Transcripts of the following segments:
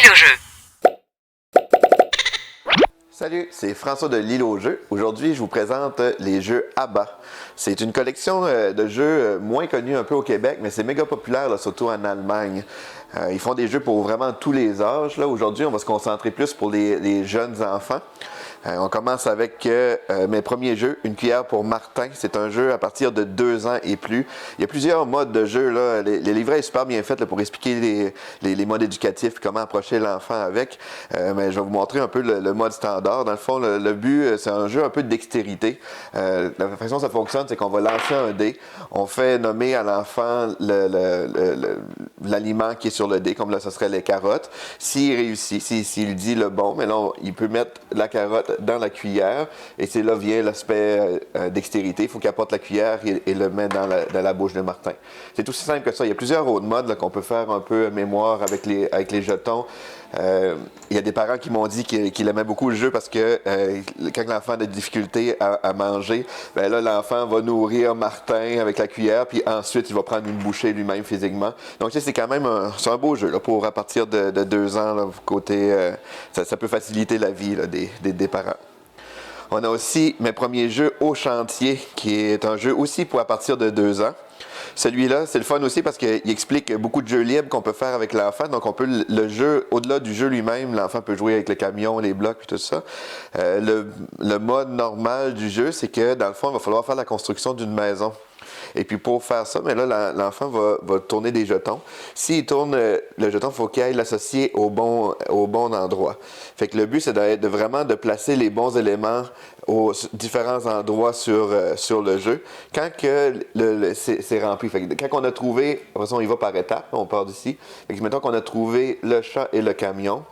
L'île au jeu. Salut, c'est François de l'Île au jeu. Aujourd'hui, je vous présente les jeux ABBA. C'est une collection de jeux moins connus un peu au Québec, mais c'est méga populaire, là, surtout en Allemagne. Ils font des jeux pour vraiment tous les âges. Là. Aujourd'hui, on va se concentrer plus pour les jeunes enfants. On commence avec mes premiers jeux, Une cuillère pour Martin. C'est un jeu à partir de 2 ans et plus. Il y a plusieurs modes de jeu. Là. Les livrets sont super bien faits là, pour expliquer les modes éducatifs, comment approcher l'enfant avec. Mais je vais vous montrer un peu le mode standard. Dans le fond, le but, c'est un jeu un peu de dextérité. La façon dont ça fonctionne, c'est qu'on va lancer un dé. On fait nommer à l'enfant l'aliment qui est sur le dé, comme là, ce serait les carottes. S'il réussit, s'il dit le bon, mais là, il peut mettre la carotte dans la cuillère, et c'est là vient l'aspect dextérité. Il faut qu'il apporte la cuillère et le met dans la bouche de Martin. C'est aussi simple que ça. Il y a plusieurs autres modes là, qu'on peut faire un peu mémoire avec les jetons. Il y a des parents qui m'ont dit qu'ils aimaient beaucoup le jeu parce que quand l'enfant a des difficultés à manger, ben là, l'enfant va nourrir Martin avec la cuillère, puis ensuite, il va prendre une bouchée lui-même physiquement. Donc, c'est quand même un beau jeu là, pour à partir de 2 ans, là, côté, ça peut faciliter la vie là, des parents. On a aussi mes premiers jeux au chantier, qui est un jeu aussi pour à partir de 2 ans. Celui-là, c'est le fun aussi parce qu'il explique beaucoup de jeux libres qu'on peut faire avec l'enfant. Donc, on peut le jeu, au-delà du jeu lui-même, l'enfant peut jouer avec le camion, les blocs et tout ça. Le mode normal du jeu, c'est que dans le fond, il va falloir faire la construction d'une maison. Et puis pour faire ça, mais là, l'enfant va tourner des jetons. S'il tourne le jeton, il faut qu'il aille l'associer au bon endroit. Fait que le but, c'est vraiment de placer les bons éléments aux différents endroits sur le jeu. Quand que c'est rempli, fait que quand on a trouvé, après ça, on y va par étapes, on part d'ici. Fait que mettons qu'on a trouvé le chat et le camion.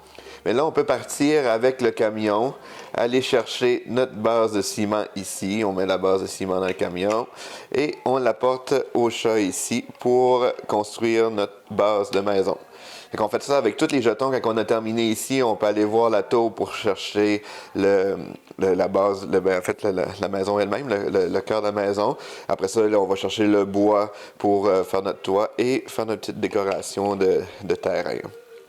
Mais là, on peut partir avec le camion, aller chercher notre base de ciment ici. On met la base de ciment dans le camion et on l'apporte au chat ici pour construire notre base de maison. On fait ça avec tous les jetons. Quand on a terminé ici, on peut aller voir la tour pour chercher la base, en fait, la maison elle-même, le cœur de la maison. Après ça, là, on va chercher le bois pour faire notre toit et faire notre petite décoration de terrain.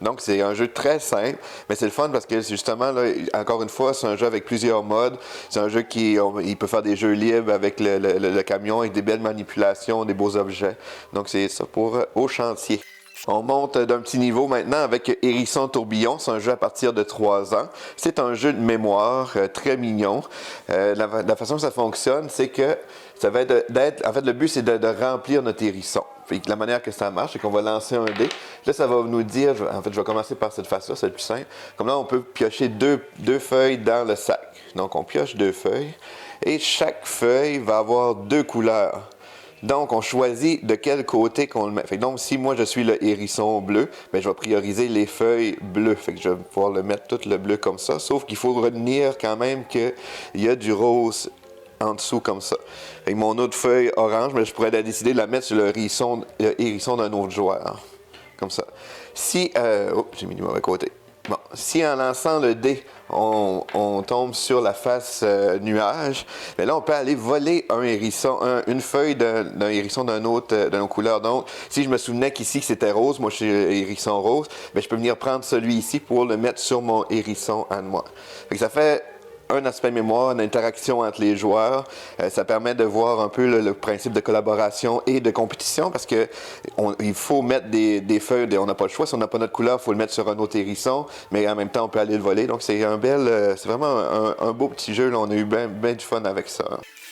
Donc, c'est un jeu très simple, mais c'est le fun parce que justement, là, encore une fois, c'est un jeu avec plusieurs modes. C'est un jeu il peut faire des jeux libres avec le camion, avec des belles manipulations, des beaux objets. Donc, c'est ça pour au chantier. On monte d'un petit niveau maintenant avec Hérisson Tourbillon. C'est un jeu à partir de 3 ans. C'est un jeu de mémoire très mignon. La façon que ça fonctionne, c'est que ça va en fait, le but, c'est de remplir notre hérisson. Fait que la manière que ça marche, c'est qu'on va lancer un dé. Là, ça va nous dire, en fait, je vais commencer par cette face-là, c'est le plus simple. Comme là, on peut piocher deux feuilles dans le sac. Donc, on pioche 2 feuilles et chaque feuille va avoir 2 couleurs. Donc, on choisit de quel côté qu'on le met. Fait que donc, si moi, je suis le hérisson bleu, bien, je vais prioriser les feuilles bleues. Fait que je vais pouvoir le mettre tout le bleu comme ça. Sauf qu'il faut retenir quand même qu'il y a du rose en dessous comme ça. Avec mon autre feuille orange, mais je pourrais décider de la mettre sur le hérisson d'un autre joueur. Comme ça. Si... j'ai mis du mauvais côté. Bon, si en lançant le dé, on tombe sur la face nuage, mais là, on peut aller voler un hérisson, une feuille d'un hérisson d'une autre couleur. Donc, si je me souvenais qu'ici, c'était rose, moi, je suis hérisson rose, bien, je peux venir prendre celui ici pour le mettre sur mon hérisson à moi. Fait que ça fait un aspect mémoire, une interaction entre les joueurs. Ça permet de voir un peu le principe de collaboration et de compétition parce que il faut mettre des feuilles, on n'a pas le choix. Si on n'a pas notre couleur, il faut le mettre sur un autre hérisson, mais en même temps, on peut aller le voler. Donc, c'est c'est vraiment un beau petit jeu. Là. On a eu bien du fun avec ça.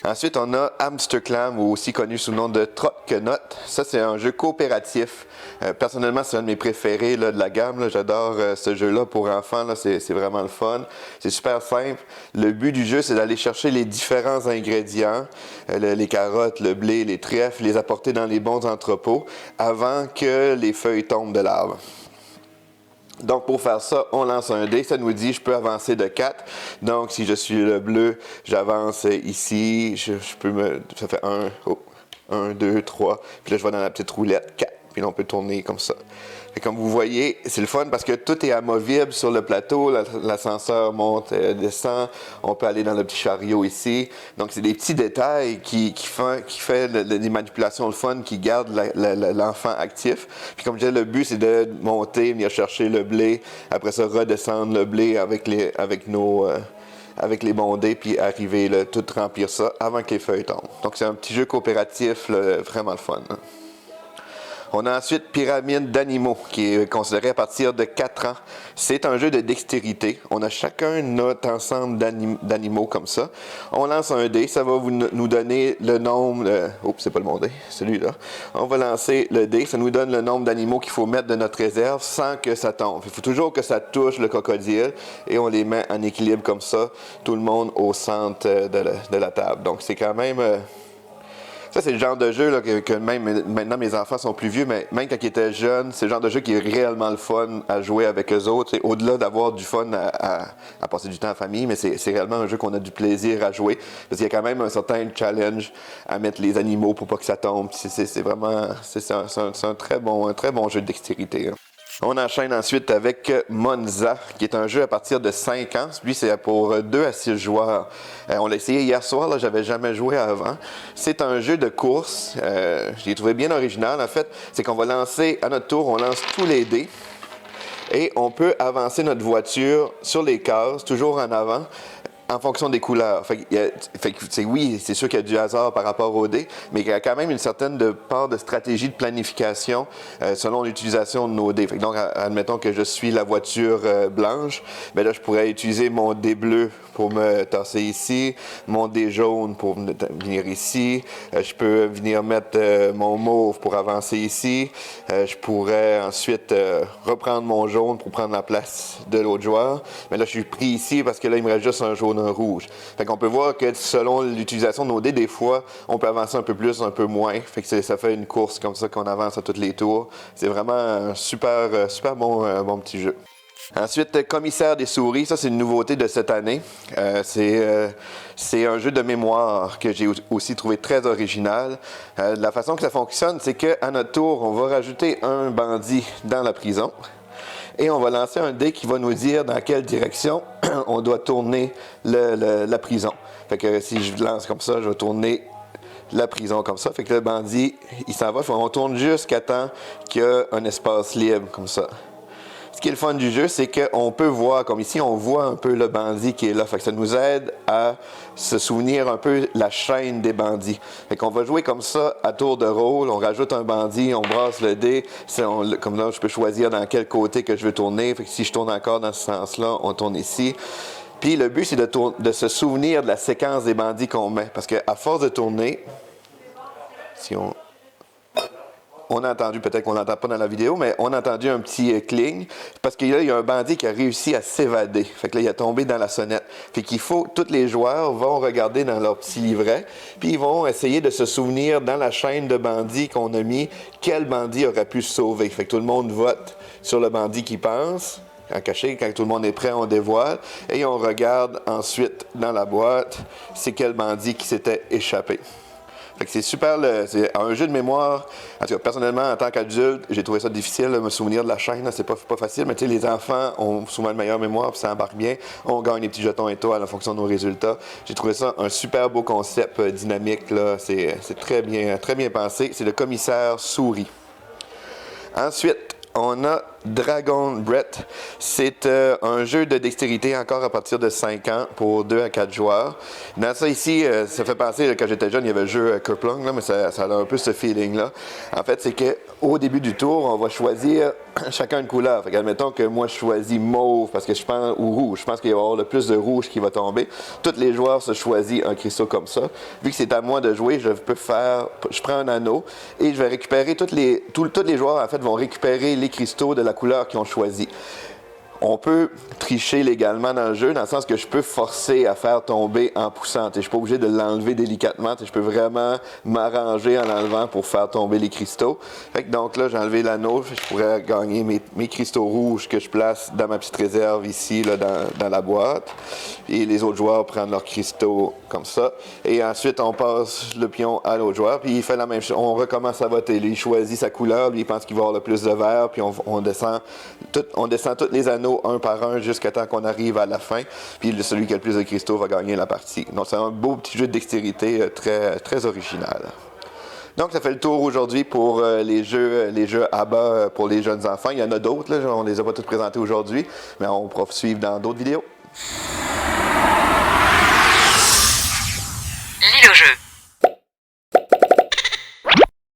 Ensuite, on a Amsterclam, ou aussi connu sous le nom de Trocknot. Ça, c'est un jeu coopératif. Personnellement, c'est un de mes préférés là, de la gamme. Là. J'adore ce jeu-là pour enfants. Là. C'est vraiment le fun. C'est super simple. Le but du jeu, c'est d'aller chercher les différents ingrédients, les carottes, le blé, les trèfles, les apporter dans les bons entrepôts avant que les feuilles tombent de l'arbre. Donc, pour faire ça, on lance un dé. Ça nous dit, je peux avancer de 4. Donc, si je suis le bleu, j'avance ici. Ça fait 1, 2, 3. Puis là, je vais dans la petite roulette. 4. puis là, on peut tourner comme ça. Et comme vous voyez, c'est le fun parce que tout est amovible sur le plateau. L'ascenseur monte, descend. On peut aller dans le petit chariot ici. Donc, c'est des petits détails qui fait des manipulations le fun, qui gardent l'enfant actif. Puis comme je disais, le but, c'est de monter, venir chercher le blé. Après ça, redescendre le blé avec les bondés, puis arriver, là, tout remplir ça avant que les feuilles tombent. Donc, c'est un petit jeu coopératif, là, vraiment le fun. Hein. On a ensuite Pyramide d'animaux, qui est considéré à partir de 4 ans. C'est un jeu de dextérité. On a chacun notre ensemble d'animaux comme ça. On lance un dé, ça va nous donner le nombre... Oups, c'est pas le bon dé, celui-là. On va lancer le dé, ça nous donne le nombre d'animaux qu'il faut mettre de notre réserve sans que ça tombe. Il faut toujours que ça touche le crocodile et on les met en équilibre comme ça, tout le monde au centre de la table. Donc c'est quand même... Ça, c'est le genre de jeu là, que même maintenant, mes enfants sont plus vieux, mais même quand ils étaient jeunes, c'est le genre de jeu qui est réellement le fun à jouer avec eux autres. Au-delà d'avoir du fun à passer du temps en famille, mais c'est réellement un jeu qu'on a du plaisir à jouer. Parce qu'il y a quand même un certain challenge à mettre les animaux pour pas que ça tombe. C'est vraiment... C'est un très bon jeu de dextérité. Hein. On enchaîne ensuite avec Monza, qui est un jeu à partir de 5 ans. Lui, c'est pour 2 à 6 joueurs. On l'a essayé hier soir, là, j'avais jamais joué avant. C'est un jeu de course. Je l'ai trouvé bien original. En fait, c'est qu'on va lancer, à notre tour, on lance tous les dés. Et on peut avancer notre voiture sur les cases, toujours en avant, en fonction des couleurs. Oui, c'est sûr qu'il y a du hasard par rapport aux dés, mais il y a quand même une certaine part de stratégie de planification selon l'utilisation de nos dés. Donc, admettons que je suis la voiture blanche, bien là, je pourrais utiliser mon dé bleu pour me tasser ici, mon dé jaune pour venir ici, je peux venir mettre mon mauve pour avancer ici, je pourrais ensuite reprendre mon jaune pour prendre la place de l'autre joueur, mais là, je suis pris ici parce que là, il me reste juste un jaune, un rouge. Fait qu'on peut voir que selon l'utilisation de nos dés, des fois, on peut avancer un peu plus, un peu moins. Fait que ça fait une course comme ça qu'on avance à tous les tours. C'est vraiment un super bon petit jeu. Ensuite, Commissaire des souris, ça c'est une nouveauté de cette année. C'est un jeu de mémoire que j'ai aussi trouvé très original. La façon que ça fonctionne, c'est qu'à notre tour, on va rajouter un bandit dans la prison. Et on va lancer un dé qui va nous dire dans quelle direction on doit tourner la prison. Fait que si je lance comme ça, je vais tourner la prison comme ça. Fait que le bandit, il s'en va. On tourne jusqu'à temps qu'il y a un espace libre comme ça. Ce qui est le fun du jeu, c'est qu'on peut voir, comme ici, on voit un peu le bandit qui est là. Fait que ça nous aide à se souvenir un peu la chaîne des bandits. Fait qu'on va jouer comme ça à tour de rôle. On rajoute un bandit, on brasse le dé. Comme là, je peux choisir dans quel côté que je veux tourner. Fait que si je tourne encore dans ce sens-là, on tourne ici. Puis le but, c'est de se souvenir de la séquence des bandits qu'on met. Parce qu'à force de tourner, si on a entendu, peut-être qu'on n'entend pas dans la vidéo, mais on a entendu un petit cling, parce qu'il y a un bandit qui a réussi à s'évader. Fait que là, il a tombé dans la sonnette. Fait qu'il faut, tous les joueurs vont regarder dans leur petit livret, puis ils vont essayer de se souvenir dans la chaîne de bandits qu'on a mis, quel bandit aurait pu se sauver. Fait que tout le monde vote sur le bandit qui pense. En caché, quand tout le monde est prêt, on dévoile, et on regarde ensuite dans la boîte, c'est quel bandit qui s'était échappé. Fait que c'est super, c'est un jeu de mémoire. En tout cas, personnellement, en tant qu'adulte, j'ai trouvé ça difficile de me souvenir de la chaîne. C'est pas facile, mais tu sais, les enfants ont souvent une meilleure mémoire, puis ça embarque bien. On gagne des petits jetons étoiles en fonction de nos résultats. J'ai trouvé ça un super beau concept dynamique, là. C'est très bien pensé. C'est le Commissaire souris. Ensuite, on a Dragon Breath. C'est un jeu de dextérité encore à partir de 5 ans pour 2 à 4 joueurs. Dans ça ici, ça fait penser, quand j'étais jeune, il y avait le jeu Kerplunk, là, mais ça a un peu ce feeling-là. En fait, c'est qu'au début du tour, on va choisir chacun une couleur. Fait qu'admettons que moi, je choisis mauve parce que je pense, ou rouge. Je pense qu'il va y avoir le plus de rouge qui va tomber. Tous les joueurs se choisissent un cristaux comme ça. Vu que c'est à moi de jouer, je prends un anneau et je vais récupérer tous les joueurs, en fait, vont récupérer les cristaux de la couleur qu'ils ont choisi. On peut tricher légalement dans le jeu, dans le sens que je peux forcer à faire tomber en poussant. Je ne suis pas obligé de l'enlever délicatement. Je peux vraiment m'arranger en l'enlevant pour faire tomber les cristaux. Fait que donc là, j'ai enlevé l'anneau. Je pourrais gagner mes cristaux rouges que je place dans ma petite réserve ici, là, dans la boîte. Et les autres joueurs prennent leurs cristaux comme ça. Et ensuite, on passe le pion à l'autre joueur, puis il fait la même chose. On recommence à voter. Lui, il choisit sa couleur, lui, il pense qu'il va avoir le plus de vert, puis on descend tous les anneaux un par un jusqu'à temps qu'on arrive à la fin. Puis celui qui a le plus de cristaux va gagner la partie. Donc, c'est un beau petit jeu de dextérité très, très original. Donc, ça fait le tour aujourd'hui pour les jeux à bas pour les jeunes enfants. Il y en a d'autres, là, on ne les a pas tous présentés aujourd'hui, mais on pourra suivre dans d'autres vidéos. L'île au jeu.